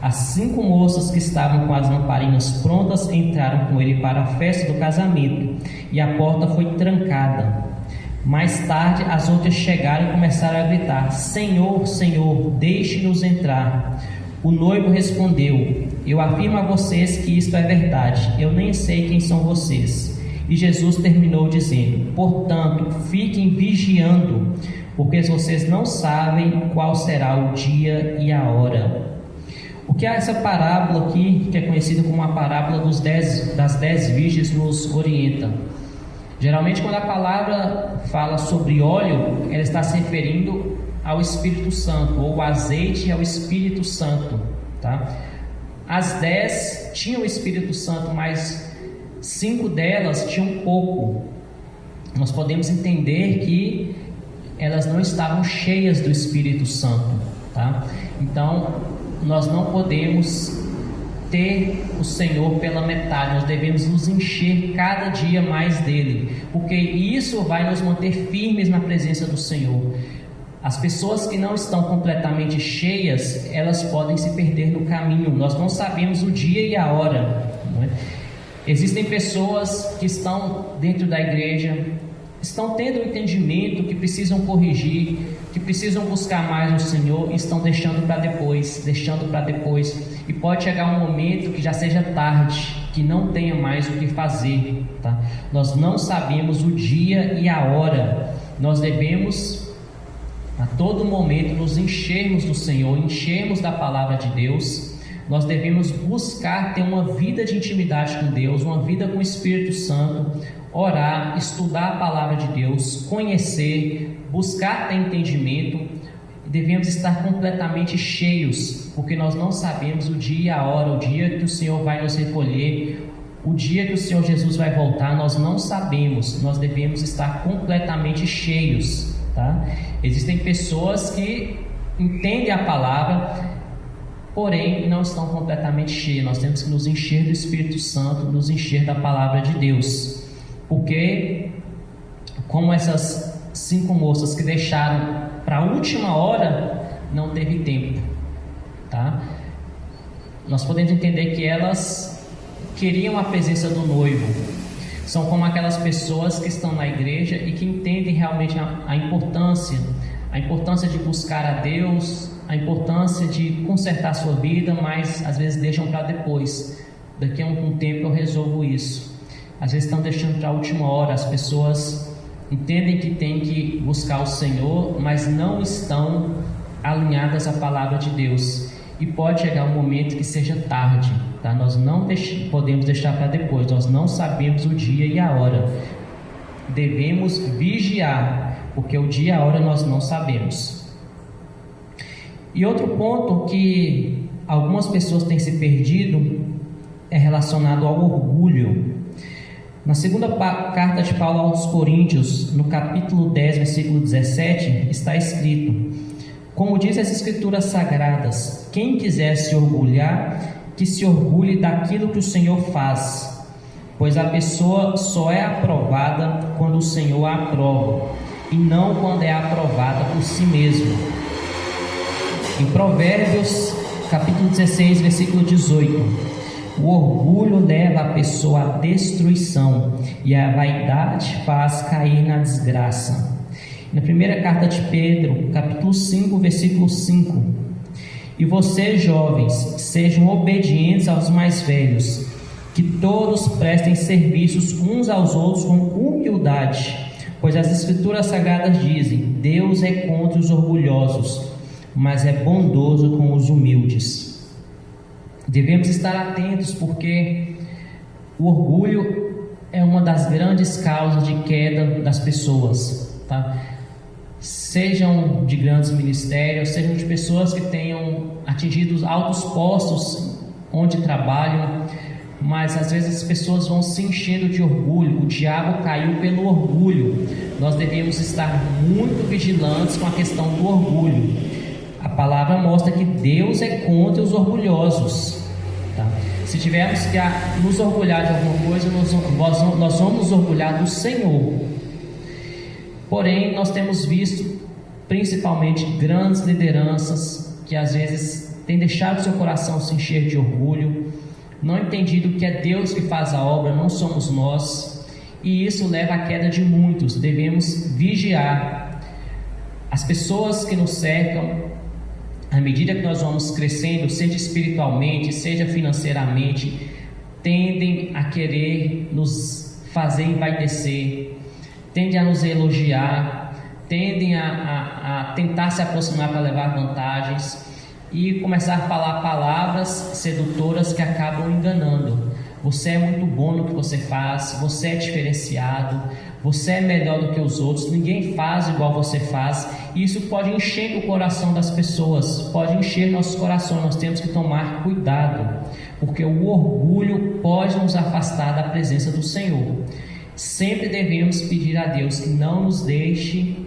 As 5 moças que estavam com as lamparinas prontas entraram com ele para a festa do casamento, e a porta foi trancada. Mais tarde, as outras chegaram e começaram a gritar: Senhor, Senhor, deixe-nos entrar. O noivo respondeu: eu afirmo a vocês que isto é verdade, eu nem sei quem são vocês. E Jesus terminou dizendo: portanto, fiquem vigiando, porque vocês não sabem qual será o dia e a hora. O que é essa parábola aqui, que é conhecida como a parábola das 10 virgens, nos orienta? Geralmente, quando a palavra fala sobre óleo, ela está se referindo ao Espírito Santo, ou o azeite ao Espírito Santo, tá? As 10 tinham o Espírito Santo, mas 5 delas tinham pouco. Nós podemos entender que elas não estavam cheias do Espírito Santo, tá? Então, nós não podemos ter o Senhor pela metade, nós devemos nos encher cada dia mais dele, porque isso vai nos manter firmes na presença do Senhor. As pessoas que não estão completamente cheias, elas podem se perder no caminho. Nós não sabemos o dia e a hora, não é? Existem pessoas que estão dentro da igreja, estão tendo um entendimento que precisam corrigir, que precisam buscar mais o Senhor, e estão deixando para depois, e pode chegar um momento que já seja tarde, que não tenha mais o que fazer, tá? Nós não sabemos o dia e a hora. Nós devemos a todo momento nos enchermos do Senhor, enchermos da palavra de Deus. Nós devemos buscar ter uma vida de intimidade com Deus, uma vida com o Espírito Santo, orar, estudar a palavra de Deus, conhecer, buscar ter entendimento. Devemos estar completamente cheios, porque nós não sabemos o dia e a hora, o dia que o Senhor vai nos recolher, o dia que o Senhor Jesus vai voltar, nós não sabemos. Nós devemos estar completamente cheios, tá? Existem pessoas que entendem a palavra, porém não estão completamente cheias. Nós temos que nos encher do Espírito Santo, nos encher da palavra de Deus, porque como essas 5 moças que deixaram para a última hora, não teve tempo, tá? Nós podemos entender que elas queriam a presença do noivo. São como aquelas pessoas que estão na igreja e que entendem realmente a importância de buscar a Deus, a importância de consertar a sua vida, mas às vezes deixam para depois. Daqui a um tempo eu resolvo isso. Às vezes estão deixando para a última hora. As pessoas entendem que tem que buscar o Senhor, mas não estão alinhadas à palavra de Deus. E pode chegar um momento que seja tarde, tá? Nós não podemos deixar para depois. Nós não sabemos o dia e a hora. Devemos vigiar, porque o dia e a hora nós não sabemos. E outro ponto que algumas pessoas têm se perdido é relacionado ao orgulho. Na segunda carta de Paulo aos Coríntios, no capítulo 10, versículo 17, está escrito: como diz as Escrituras Sagradas, quem quiser se orgulhar, que se orgulhe daquilo que o Senhor faz, pois a pessoa só é aprovada quando o Senhor a aprova, e não quando é aprovada por si mesmo. Em Provérbios capítulo 16, versículo 18. O orgulho leva a pessoa à destruição e a vaidade faz cair na desgraça. Na primeira carta de Pedro, capítulo 5, versículo 5. E vocês, jovens, sejam obedientes aos mais velhos, que todos prestem serviços uns aos outros com humildade, pois as Escrituras Sagradas dizem: Deus é contra os orgulhosos, mas é bondoso com os humildes. Devemos estar atentos, porque o orgulho é uma das grandes causas de queda das pessoas, tá? Sejam de grandes ministérios, sejam de pessoas que tenham atingido altos postos onde trabalham, mas às vezes as pessoas vão se enchendo de orgulho. O diabo caiu pelo orgulho. Nós devemos estar muito vigilantes com a questão do orgulho. A palavra mostra que Deus é contra os orgulhosos, tá? Se tivermos que nos orgulhar de alguma coisa, nós vamos nos orgulhar do Senhor. Porém, nós temos visto principalmente grandes lideranças que às vezes têm deixado seu coração se encher de orgulho, não entendido que é Deus que faz a obra, não somos nós, e isso leva à queda de muitos. Devemos vigiar. As pessoas que nos cercam, à medida que nós vamos crescendo, seja espiritualmente, seja financeiramente, tendem a querer nos fazer envaidecer, tendem a nos elogiar, tendem a tentar se aproximar para levar vantagens e começar a falar palavras sedutoras que acabam enganando. Você é muito bom no que você faz, você é diferenciado, você é melhor do que os outros, ninguém faz igual você faz. E isso pode encher o coração das pessoas, pode encher nossos corações. Nós temos que tomar cuidado, porque o orgulho pode nos afastar da presença do Senhor. Sempre devemos pedir a Deus que não nos deixe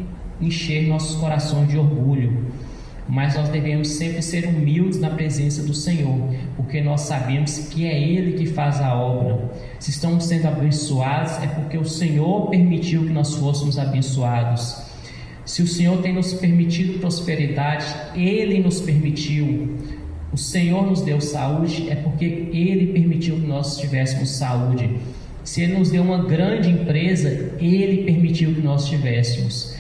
encher nossos corações de orgulho, mas nós devemos sempre ser humildes na presença do Senhor, porque nós sabemos que é Ele que faz a obra. Se estamos sendo abençoados, é porque o Senhor permitiu que nós fôssemos abençoados. Se o Senhor tem nos permitido prosperidade, Ele nos permitiu. O Senhor nos deu saúde, é porque Ele permitiu que nós tivéssemos saúde. Se Ele nos deu uma grande empresa, Ele permitiu que nós tivéssemos.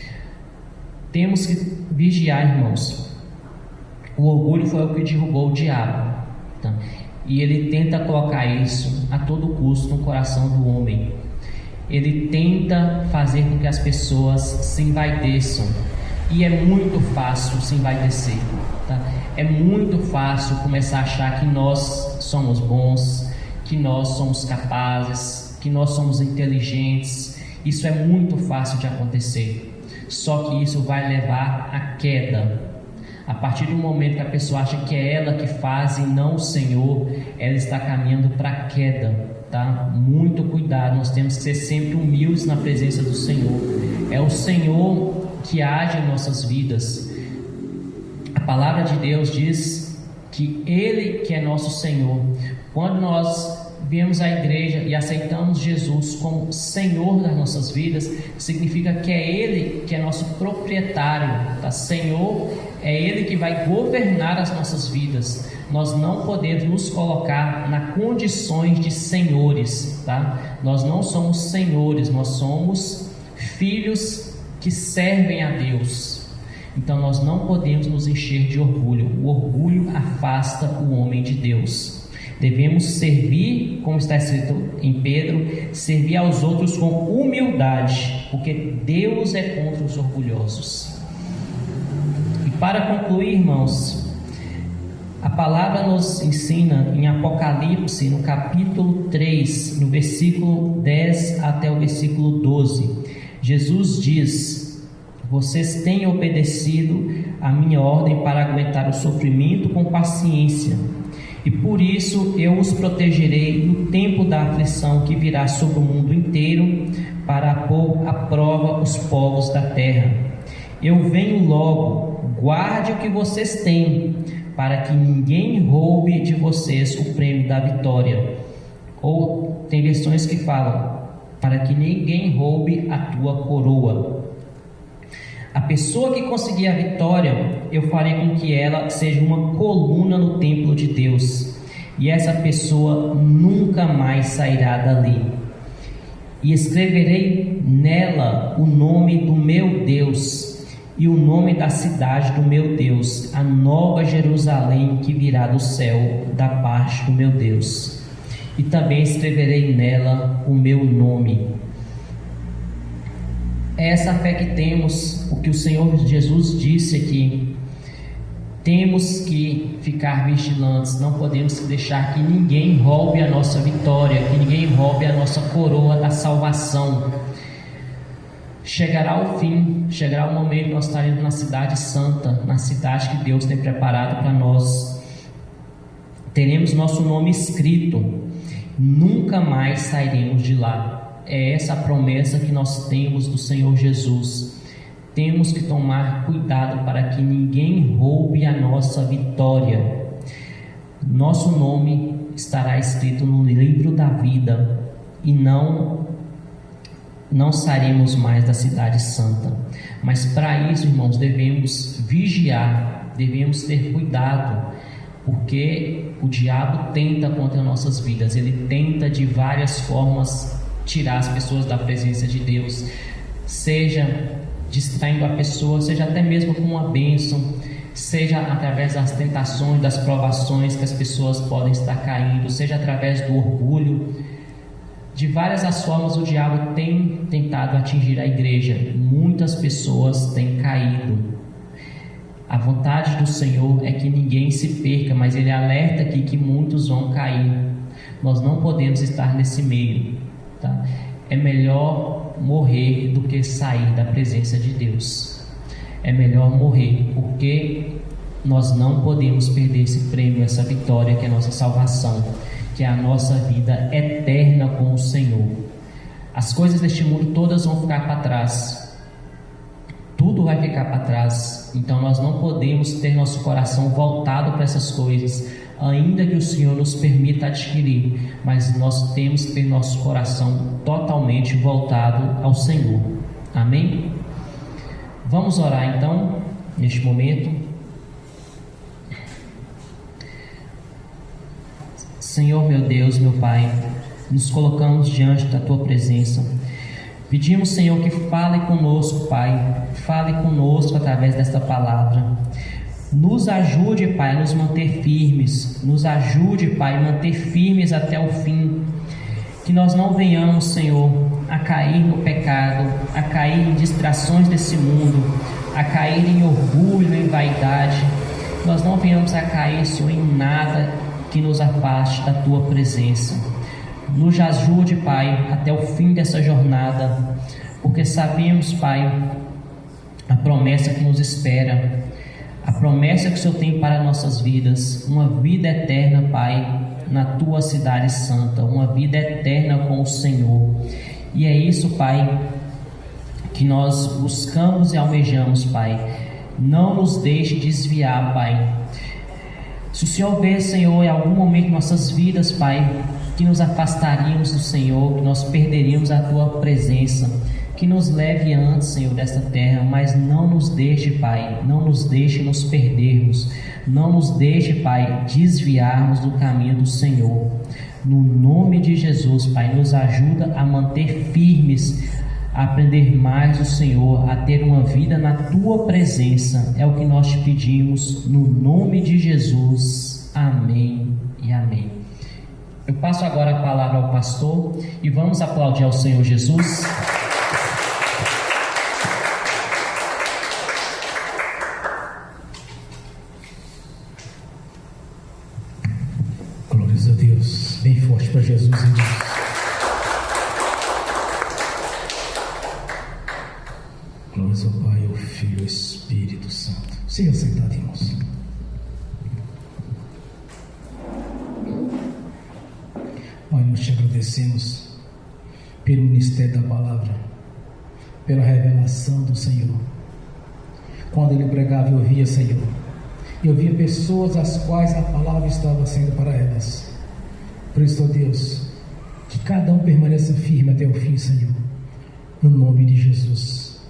Temos que vigiar, irmãos. O orgulho foi o que derrubou o diabo, tá? E ele tenta colocar isso a todo custo no coração do homem. Ele tenta fazer com que as pessoas se envaideçam. E é muito fácil se envaidecer, tá? É muito fácil começar a achar que nós somos bons, que nós somos capazes, que nós somos inteligentes. Isso é muito fácil de acontecer. Só que isso vai levar à queda. A partir do momento que a pessoa acha que é ela que faz e não o Senhor, ela está caminhando para a queda, tá? Muito cuidado, nós temos que ser sempre humildes na presença do Senhor. É o Senhor que age em nossas vidas. A palavra de Deus diz que Ele que é nosso Senhor. Quando nós viemos à igreja e aceitamos Jesus como Senhor das nossas vidas, significa que é Ele que é nosso proprietário, tá? Senhor, é Ele que vai governar as nossas vidas. Nós não podemos nos colocar nas condições de senhores, tá? Nós não somos senhores, nós somos filhos que servem a Deus. Então nós não podemos nos encher de orgulho. O orgulho afasta o homem de Deus. Devemos servir, como está escrito em Pedro, servir aos outros com humildade, porque Deus é contra os orgulhosos. E para concluir, irmãos, a palavra nos ensina em Apocalipse, no capítulo 3, no versículo 10 até o versículo 12. Jesus diz: vocês têm obedecido a minha ordem para aguentar o sofrimento com paciência. E por isso eu os protegerei no tempo da aflição que virá sobre o mundo inteiro, para pôr à prova os povos da terra. Eu venho logo, guarde o que vocês têm, para que ninguém roube de vocês o prêmio da vitória. Ou tem versões que falam, para que ninguém roube a tua coroa. A pessoa que conseguir a vitória, eu farei com que ela seja uma coluna no templo de Deus, e essa pessoa nunca mais sairá dali. E escreverei nela o nome do meu Deus e o nome da cidade do meu Deus, a nova Jerusalém que virá do céu da parte do meu Deus. E também escreverei nela o meu nome. É essa fé que temos, o que o Senhor Jesus disse aqui. Temos que ficar vigilantes, não podemos deixar que ninguém roube a nossa vitória, que ninguém roube a nossa coroa da salvação. Chegará o fim, chegará o momento que nós estaremos na cidade santa, na cidade que Deus tem preparado para nós. Teremos nosso nome escrito, nunca mais sairemos de lá. É essa a promessa que nós temos do Senhor Jesus. Temos que tomar cuidado para que ninguém roube a nossa vitória. Nosso nome estará escrito no livro da vida e não sairemos mais da cidade santa. Mas para isso, irmãos, devemos vigiar, devemos ter cuidado, porque o diabo tenta contra nossas vidas. Ele tenta de várias formas tirar as pessoas da presença de Deus, seja distraindo a pessoa, seja até mesmo com uma bênção, seja através das tentações, das provações que as pessoas podem estar caindo, seja através do orgulho. De várias as formas o diabo tem tentado atingir a igreja. Muitas pessoas têm caído. A vontade do Senhor é que ninguém se perca, mas Ele alerta aqui que muitos vão cair. Nós não podemos estar nesse meio, tá? É melhor morrer do que sair da presença de Deus. É melhor morrer, porque nós não podemos perder esse prêmio, essa vitória que é a nossa salvação, que é a nossa vida eterna com o Senhor. As coisas deste mundo todas vão ficar para trás, tudo vai ficar para trás. Então nós não podemos ter nosso coração voltado para essas coisas, ainda que o Senhor nos permita adquirir, mas nós temos que ter nosso coração totalmente voltado ao Senhor. Amém? Vamos orar então, neste momento. Senhor meu Deus, meu Pai, nos colocamos diante da Tua presença. Pedimos, Senhor, que fale conosco, Pai, fale conosco através desta palavra. Nos ajude, Pai, a nos manter firmes. Nos ajude, Pai, a manter firmes até o fim. Que nós não venhamos, Senhor, a cair no pecado, a cair em distrações desse mundo, a cair em orgulho, em vaidade. Nós não venhamos a cair, Senhor, em nada que nos afaste da Tua presença. Nos ajude, Pai, até o fim dessa jornada, porque sabemos, Pai, a promessa que nos espera. A promessa que o Senhor tem para nossas vidas, uma vida eterna, Pai, na Tua cidade santa, uma vida eterna com o Senhor. E é isso, Pai, que nós buscamos e almejamos, Pai. Não nos deixe desviar, Pai. Se o Senhor vê, Senhor, em algum momento em nossas vidas, Pai, que nos afastaríamos do Senhor, que nós perderíamos a Tua presença, que nos leve antes, Senhor, desta terra, mas não nos deixe, Pai, não nos deixe nos perdermos, não nos deixe, Pai, desviarmos do caminho do Senhor. No nome de Jesus, Pai, nos ajuda a manter firmes, a aprender mais do Senhor, a ter uma vida na Tua presença. É o que nós te pedimos, no nome de Jesus. Amém e amém. Eu passo agora a palavra ao pastor e vamos aplaudir ao Senhor Jesus. Glórias a Deus, bem forte para Jesus, irmãos. Glórias ao Pai, ao Filho e ao Espírito Santo. Seja sentado, irmãos. Pai, nós te agradecemos pelo ministério da palavra, pela revelação do Senhor. Quando ele pregava, eu via, Senhor, eu via pessoas às quais a palavra estava sendo para elas. Por isso, ó Deus, que cada um permaneça firme até o fim, Senhor, no nome de Jesus.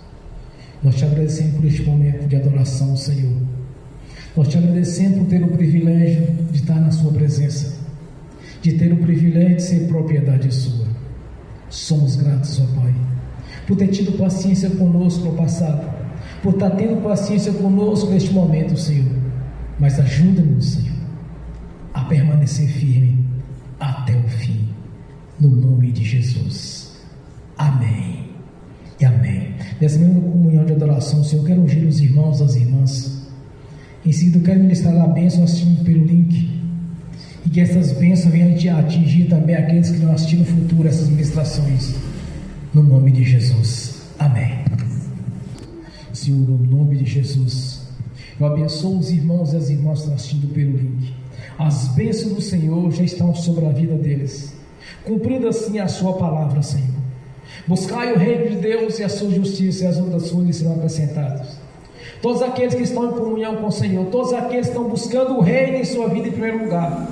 Nós te agradecemos por este momento de adoração, Senhor. Nós te agradecemos por ter o privilégio de estar na sua presença, de ter o privilégio de ser propriedade sua. Somos gratos, ó Pai, por ter tido paciência conosco no passado, por estar tendo paciência conosco neste momento, Senhor. Mas ajuda-nos, Senhor, a permanecer firme até o fim, no nome de Jesus. Amém e amém. Nessa mesma comunhão de adoração, Senhor, eu quero ungir os irmãos e as irmãs. Em seguida, eu quero ministrar a bênção assistindo pelo link, e que essas bênçãos venham atingir também aqueles que não assistirem no futuro essas ministrações, no nome de Jesus. Amém. Senhor, no nome de Jesus, eu abençoo os irmãos e as irmãs que estão assistindo pelo link. As bênçãos do Senhor já estão sobre a vida deles, cumprindo assim a sua palavra, Senhor. Buscai o reino de Deus e a sua justiça, e as outras coisas lhe serão acrescentadas. Todos aqueles que estão em comunhão com o Senhor, todos aqueles que estão buscando o reino em sua vida em primeiro lugar,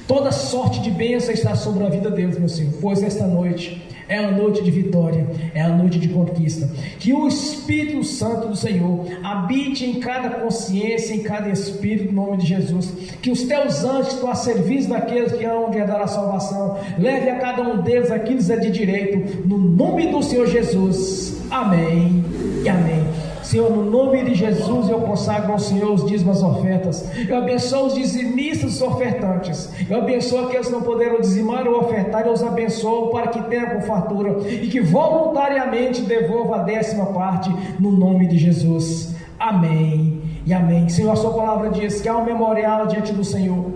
toda sorte de bênção está sobre a vida deles, meu Senhor, pois esta noite é a noite de vitória, é a noite de conquista. Que o Espírito Santo do Senhor habite em cada consciência, em cada espírito, no nome de Jesus. Que os teus anjos estão a serviço daqueles que hão de herdar a salvação. Leve a cada um deles aquilo que é de direito, no nome do Senhor Jesus. Amém e amém. Senhor, no nome de Jesus, eu consagro ao Senhor os dízimos, as ofertas. Eu abençoo os dizimistas e os ofertantes. Eu abençoo aqueles que não puderam dizimar ou ofertar. Eu os abençoo para que tenham com fartura e que voluntariamente devolva a 10ª parte, no nome de Jesus. Amém e amém. Senhor, a sua palavra diz que há um memorial diante do Senhor,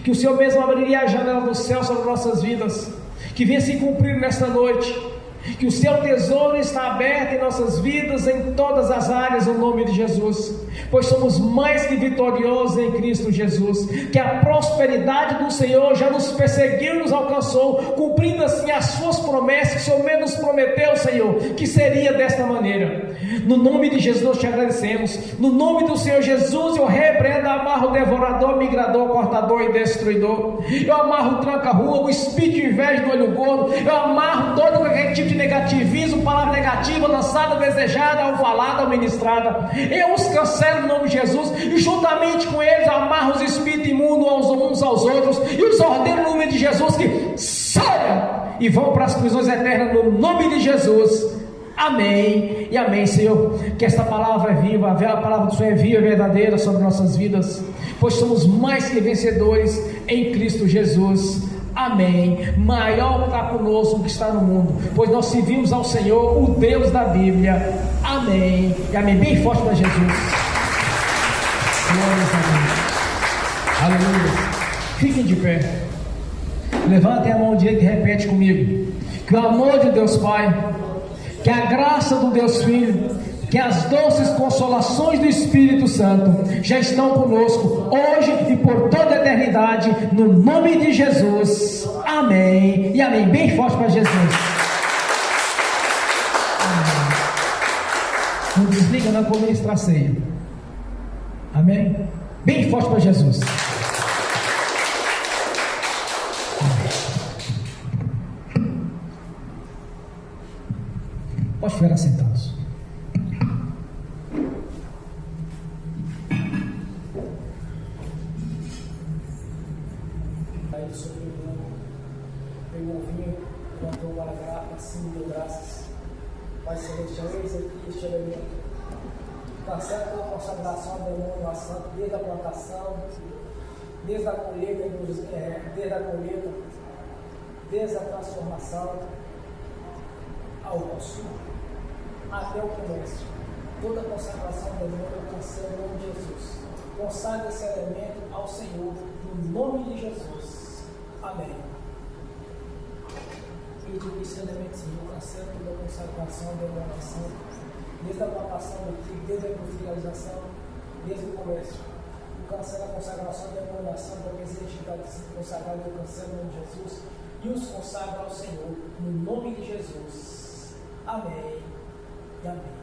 que o Senhor mesmo abriria a janela do céu sobre nossas vidas, que venha se cumprir nesta noite, que o seu tesouro está aberto em nossas vidas, em todas as áreas, no nome de Jesus, pois somos mais que vitoriosos em Cristo Jesus. Que a prosperidade do Senhor já nos perseguiu e nos alcançou, cumprindo assim as suas promessas, que o Senhor mesmo nos prometeu, Senhor, que seria desta maneira. No nome de Jesus nós te agradecemos. No nome do Senhor Jesus eu repreendo, amarro o devorador, migrador, cortador e destruidor. Eu amarro o tranca-rua, o espírito de inveja do olho gordo. Eu amarro todo qualquer tipo de negativismo, palavra negativa, lançada, desejada, ou falada, ou ministrada. Eu os cancelo no nome de Jesus, e juntamente com eles amarro os espíritos imundos uns aos outros, e os ordeno no nome de Jesus que saiam e vão para as prisões eternas, no nome de Jesus. Amém e amém, Senhor. Que esta palavra é viva, a palavra do Senhor é viva e verdadeira sobre nossas vidas, pois somos mais que vencedores em Cristo Jesus. Amém. Maior está conosco que está no mundo, pois nós servimos ao Senhor, o Deus da Bíblia. Amém e amém. Bem forte para Jesus. Glórias a Deus. Aleluia. Fiquem de pé. Levantem a mão direita e repete comigo. Que o amor de Deus Pai, que a graça do Deus Filho, que as doces consolações do Espírito Santo já estão conosco hoje e por toda a eternidade, no nome de Jesus. Amém e amém. Bem forte para Jesus. Não desliga, não, vou ministrar a ceia. Amém. Bem forte para Jesus. Pode ficar assentados. Aí sobre o pegou o vinho, levantou para graça, assim deu graças. Pai celestial, eis aqui este elemento. Cancela toda a consagração do demônio a santo, desde a plantação, desde a colheita, desde a transformação ao consumo, até o comércio. Toda a consagração do demônio eu cancelo em nome de Jesus. Consagra esse elemento ao Senhor, no nome de Jesus. Amém. E de esse elemento, Senhor, cancela toda a consagração da emanação, desde a plantação do trigo, desde a industrialização, desde o comércio. Cancela a consagração da emanação, da misericórdia de se consagrar, eu cancelo em nome de Jesus. E os consagra ao Senhor, no nome de Jesus. Amém e amém.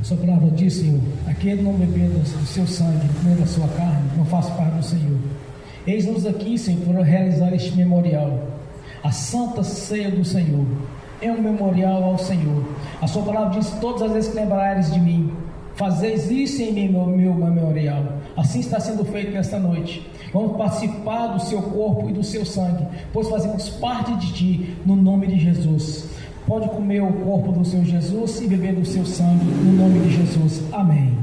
Sua palavra diz, Senhor, aquele não beber do seu sangue, nem da sua carne, não faz parte do Senhor. Eis-nos aqui, Senhor, para realizar este memorial, a santa ceia do Senhor. É um memorial ao Senhor. A sua palavra diz: todas as vezes que lembrares de mim, fazeis isso em mim, meu memorial. Assim está sendo feito nesta noite. Vamos participar do seu corpo e do seu sangue, pois fazemos parte de ti, no nome de Jesus. Pode comer o corpo do Senhor Jesus e beber do seu sangue, no nome de Jesus. Amém.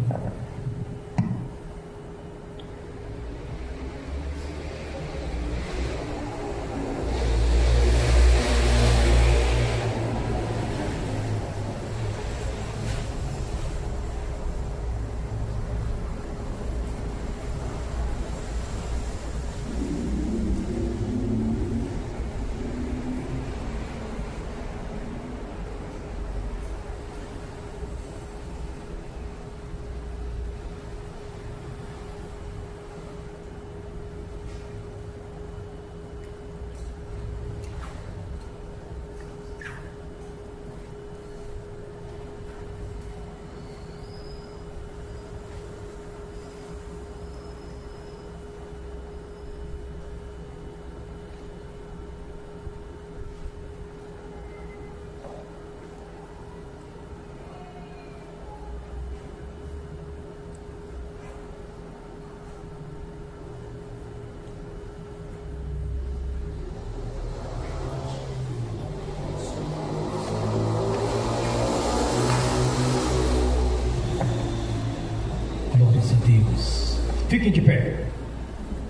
Glórias a Deus. Fiquem de pé.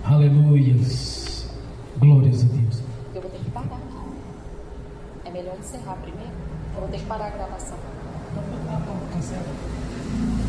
Aleluias. Glórias a Deus. Eu vou ter que parar aqui. É melhor encerrar primeiro? Eu vou ter que parar a gravação. Tá certo.